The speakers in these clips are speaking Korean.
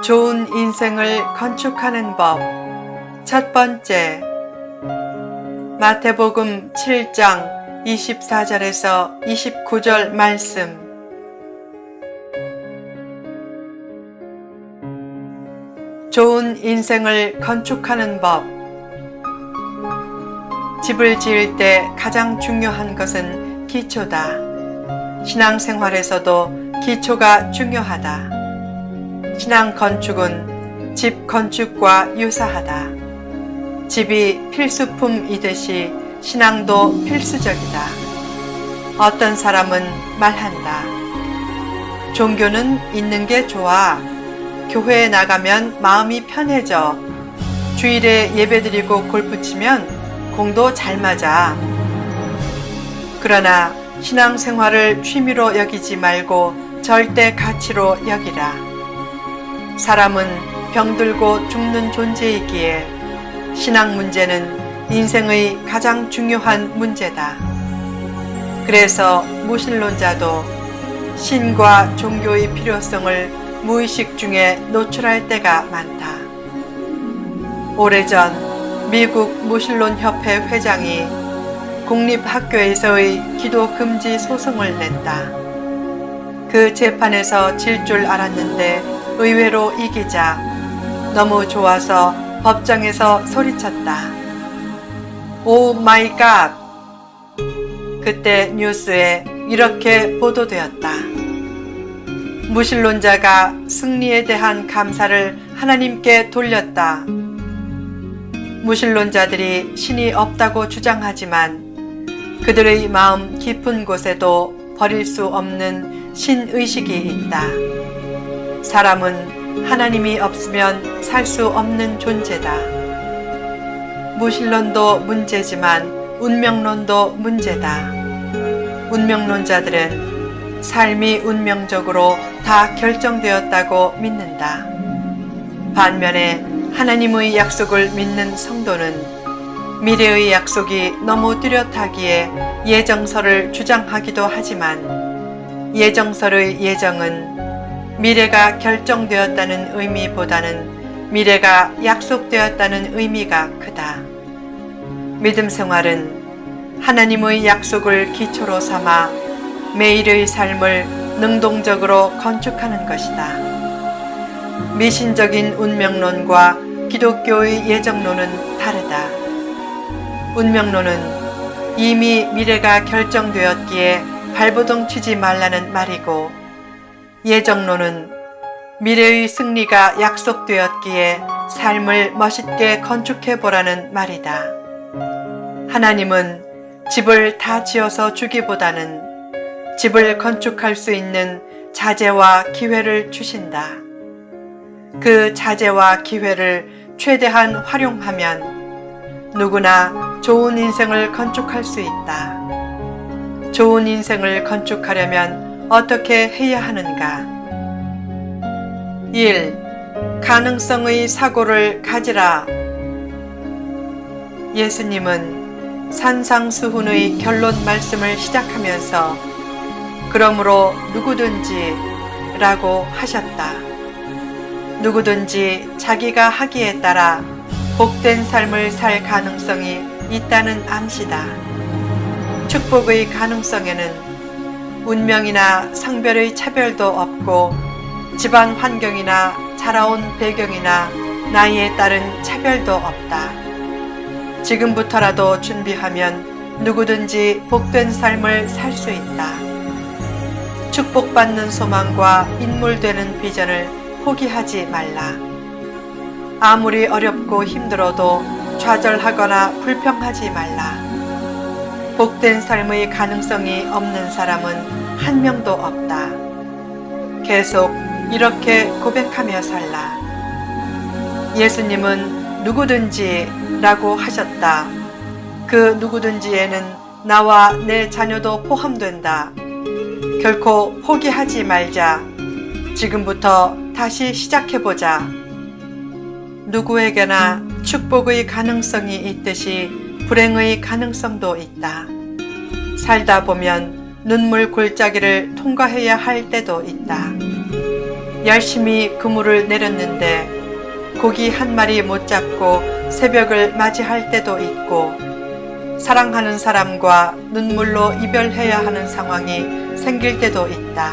좋은 인생을 건축하는 법. 첫 번째, 마태복음 7장 24절에서 29절 말씀. 좋은 인생을 건축하는 법. 집을 지을 때 가장 중요한 것은 기초다. 신앙생활에서도 기초가 중요하다. 신앙 건축은 집 건축과 유사하다. 집이 필수품이듯이 신앙도 필수적이다. 어떤 사람은 말한다. 종교는 있는 게 좋아. 교회에 나가면 마음이 편해져. 주일에 예배드리고 골프 치면 공도 잘 맞아. 그러나 신앙생활을 취미로 여기지 말고 절대 가치로 여기라. 사람은 병들고 죽는 존재이기에 신앙 문제는 인생의 가장 중요한 문제다. 그래서 무신론자도 신과 종교의 필요성을 무의식 중에 노출할 때가 많다. 오래전 미국 무신론협회 회장이 공립학교에서의 기도 금지 소송을 냈다. 그 재판에서 질 줄 알았는데 의외로 이기자 너무 좋아서 법정에서 소리쳤다. 오 마이 갓! 그때 뉴스에 이렇게 보도되었다. 무신론자가 승리에 대한 감사를 하나님께 돌렸다. 무신론자들이 신이 없다고 주장하지만 그들의 마음 깊은 곳에도 버릴 수 없는 신의식이 있다. 사람은 하나님이 없으면 살 수 없는 존재다. 무신론도 문제지만 운명론도 문제다. 운명론자들은 삶이 운명적으로 다 결정되었다고 믿는다. 반면에 하나님의 약속을 믿는 성도는 미래의 약속이 너무 뚜렷하기에 예정설을 주장하기도 하지만 예정설의 예정은 미래가 결정되었다는 의미보다는 미래가 약속되었다는 의미가 크다. 믿음 생활은 하나님의 약속을 기초로 삼아 매일의 삶을 능동적으로 건축하는 것이다. 미신적인 운명론과 기독교의 예정론은 다르다. 운명론은 이미 미래가 결정되었기에 발버둥 치지 말라는 말이고, 예정론은 미래의 승리가 약속되었기에 삶을 멋있게 건축해보라는 말이다. 하나님은 집을 다 지어서 주기보다는 집을 건축할 수 있는 자재와 기회를 주신다. 그 자재와 기회를 최대한 활용하면 누구나 좋은 인생을 건축할 수 있다. 좋은 인생을 건축하려면 어떻게 해야 하는가? 1. 가능성의 사고를 가지라. 예수님은 산상수훈의 결론 말씀을 시작하면서 그러므로 누구든지 라고 하셨다. 누구든지 자기가 하기에 따라 복된 삶을 살 가능성이 있다는 암시다. 축복의 가능성에는 운명이나 성별의 차별도 없고 집안 환경이나 자라온 배경이나 나이에 따른 차별도 없다. 지금부터라도 준비하면 누구든지 복된 삶을 살 수 있다. 축복받는 소망과 인물되는 비전을 포기하지 말라. 아무리 어렵고 힘들어도 좌절하거나 불평하지 말라. 복된 삶의 가능성이 없는 사람은 한 명도 없다. 계속 이렇게 고백하며 살라. 예수님은 누구든지 라고 하셨다. 그 누구든지에는 나와 내 자녀도 포함된다. 결코 포기하지 말자. 지금부터 다시 시작해보자. 누구에게나 축복의 가능성이 있듯이 불행의 가능성도 있다. 살다 보면 눈물 골짜기를 통과해야 할 때도 있다. 열심히 그물을 내렸는데 고기 한 마리 못 잡고 새벽을 맞이할 때도 있고, 사랑하는 사람과 눈물로 이별해야 하는 상황이 생길 때도 있다.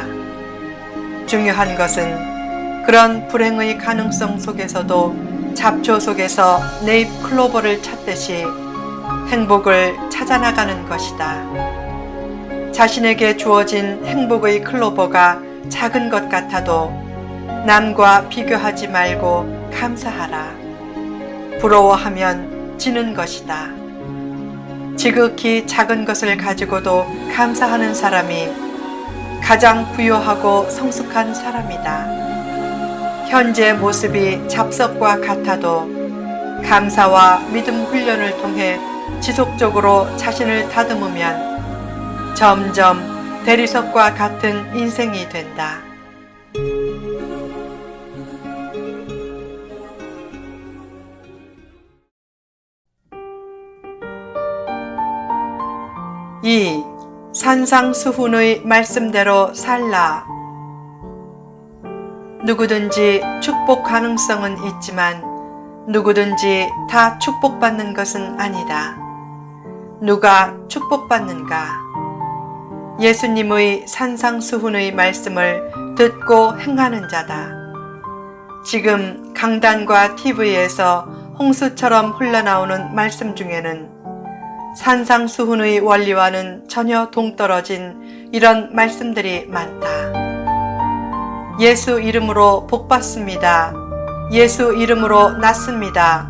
중요한 것은 그런 불행의 가능성 속에서도 잡초 속에서 네잎 클로버를 찾듯이 행복을 찾아나가는 것이다. 자신에게 주어진 행복의 클로버가 작은 것 같아도 남과 비교하지 말고 감사하라. 부러워하면 지는 것이다. 지극히 작은 것을 가지고도 감사하는 사람이 가장 부유하고 성숙한 사람이다. 현재 모습이 잡석과 같아도 감사와 믿음 훈련을 통해 지속적으로 자신을 다듬으면 점점 대리석과 같은 인생이 된다. 2. 산상수훈의 말씀대로 살라. 누구든지 축복 가능성은 있지만 누구든지 다 축복받는 것은 아니다. 누가 축복받는가? 예수님의 산상수훈의 말씀을 듣고 행하는 자다. 지금 강단과 TV에서 홍수처럼 흘러나오는 말씀 중에는 산상수훈의 원리와는 전혀 동떨어진 이런 말씀들이 많다. 예수 이름으로 복받습니다. 예수 이름으로 낫습니다.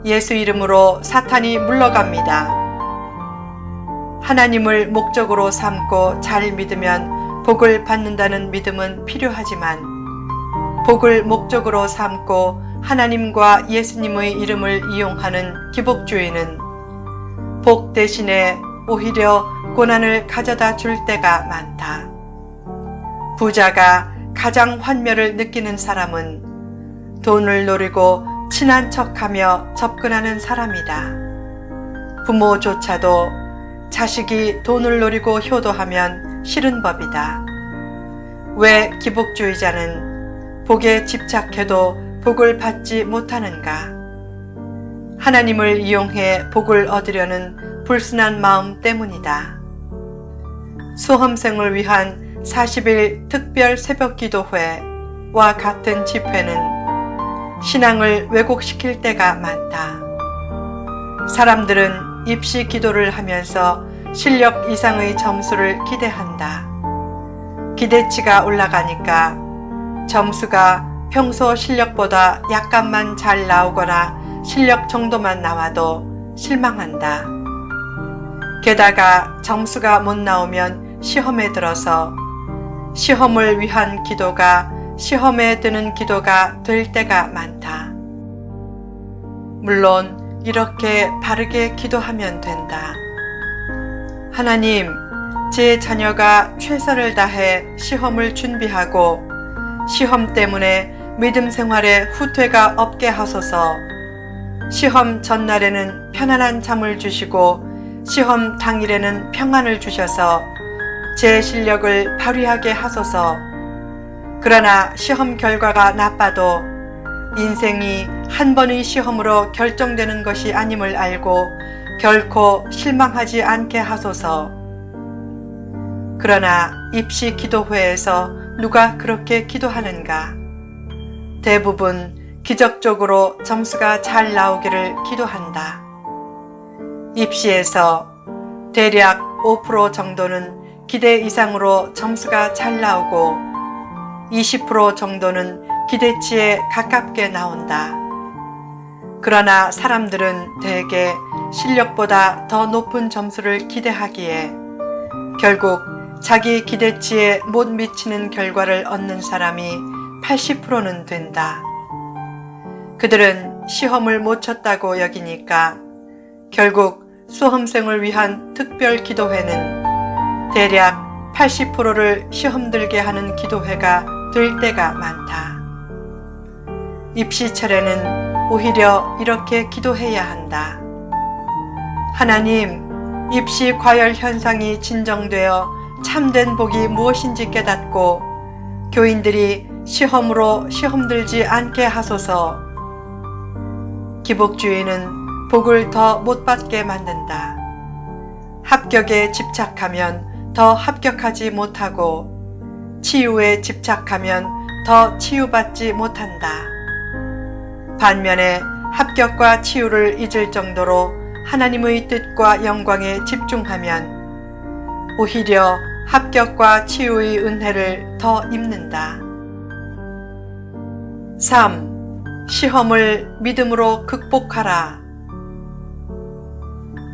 예수 이름으로 사탄이 물러갑니다. 하나님을 목적으로 삼고 잘 믿으면 복을 받는다는 믿음은 필요하지만, 복을 목적으로 삼고 하나님과 예수님의 이름을 이용하는 기복주의는 복 대신에 오히려 고난을 가져다 줄 때가 많다. 부자가 가장 환멸을 느끼는 사람은 돈을 노리고 친한 척하며 접근하는 사람이다. 부모조차도 자식이 돈을 노리고 효도하면 싫은 법이다. 왜 기복주의자는 복에 집착해도 복을 받지 못하는가? 하나님을 이용해 복을 얻으려는 불순한 마음 때문이다. 수험생을 위한 40일 특별 새벽기도회와 같은 집회는 신앙을 왜곡시킬 때가 많다. 사람들은 입시 기도를 하면서 실력 이상의 점수를 기대한다. 기대치가 올라가니까 점수가 평소 실력보다 약간만 잘 나오거나 실력 정도만 나와도 실망한다. 게다가 점수가 못 나오면 시험에 들어서 시험을 위한 기도가 시험에 드는 기도가 될 때가 많다. 물론 이렇게 바르게 기도하면 된다. 하나님, 제 자녀가 최선을 다해 시험을 준비하고 시험 때문에 믿음 생활에 후퇴가 없게 하소서. 시험 전날에는 편안한 잠을 주시고 시험 당일에는 평안을 주셔서 제 실력을 발휘하게 하소서. 그러나 시험 결과가 나빠도 인생이 한 번의 시험으로 결정되는 것이 아님을 알고 결코 실망하지 않게 하소서. 그러나 입시 기도회에서 누가 그렇게 기도하는가? 대부분 기적적으로 점수가 잘 나오기를 기도한다. 입시에서 대략 5% 정도는 기대 이상으로 점수가 잘 나오고 20% 정도는 기대치에 가깝게 나온다. 그러나 사람들은 대개 실력보다 더 높은 점수를 기대하기에 결국 자기 기대치에 못 미치는 결과를 얻는 사람이 80%는 된다. 그들은 시험을 못 쳤다고 여기니까 결국 수험생을 위한 특별 기도회는 대략 80%를 시험 들게 하는 기도회가 될 때가 많다. 입시철에는 오히려 이렇게 기도해야 한다. 하나님, 입시 과열 현상이 진정되어 참된 복이 무엇인지 깨닫고 교인들이 시험으로 시험들지 않게 하소서. 기복주의는 복을 더 못 받게 만든다. 합격에 집착하면 더 합격하지 못하고 치유에 집착하면 더 치유받지 못한다. 반면에 합격과 치유를 잊을 정도로 하나님의 뜻과 영광에 집중하면 오히려 합격과 치유의 은혜를 더 입는다. 3. 시험을 믿음으로 극복하라.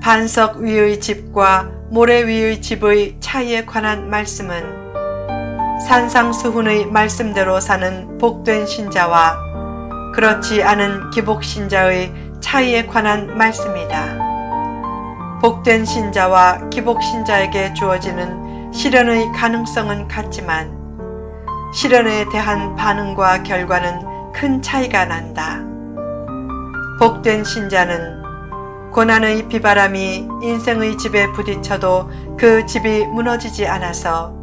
반석 위의 집과 모래 위의 집의 차이에 관한 말씀은 산상수훈의 말씀대로 사는 복된 신자와 그렇지 않은 기복신자의 차이에 관한 말씀이다. 복된 신자와 기복신자에게 주어지는 시련의 가능성은 같지만 시련에 대한 반응과 결과는 큰 차이가 난다. 복된 신자는 고난의 비바람이 인생의 집에 부딪혀도 그 집이 무너지지 않아서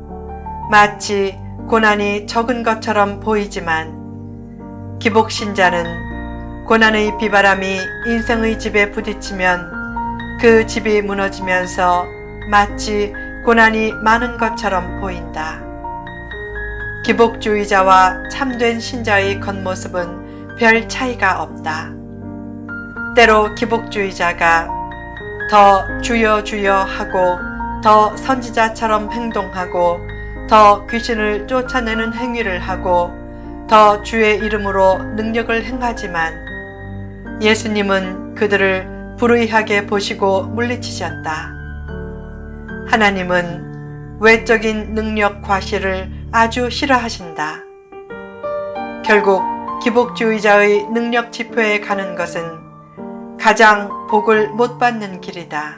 마치 고난이 적은 것처럼 보이지만 기복신자는 고난의 비바람이 인생의 집에 부딪히면 그 집이 무너지면서 마치 고난이 많은 것처럼 보인다. 기복주의자와 참된 신자의 겉모습은 별 차이가 없다. 때로 기복주의자가 더 주여 주여 하고 더 선지자처럼 행동하고 더 귀신을 쫓아내는 행위를 하고 더 주의 이름으로 능력을 행하지만 예수님은 그들을 불의하게 보시고 물리치셨다. 하나님은 외적인 능력 과시를 아주 싫어하신다. 결국 기복주의자의 능력 지표에 가는 것은 가장 복을 못 받는 길이다.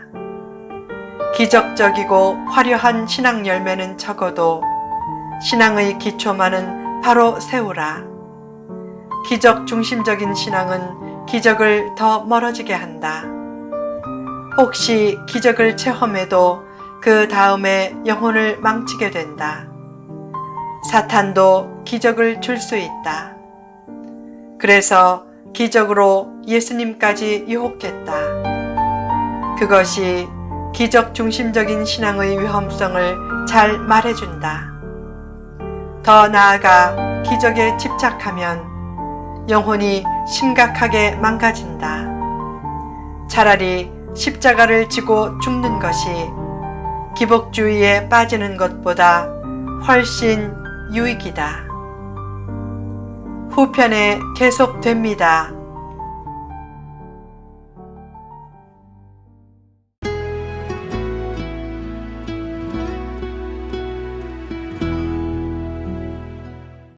기적적이고 화려한 신앙 열매는 적어도 신앙의 기초만은 바로 세우라. 기적 중심적인 신앙은 기적을 더 멀어지게 한다. 혹시 기적을 체험해도 그 다음에 영혼을 망치게 된다. 사탄도 기적을 줄 수 있다. 그래서 기적으로 예수님까지 유혹했다. 그것이 기적 중심적인 신앙의 위험성을 잘 말해준다. 더 나아가 기적에 집착하면 영혼이 심각하게 망가진다. 차라리 십자가를 지고 죽는 것이 기복주의에 빠지는 것보다 훨씬 유익이다. 후편에 계속됩니다.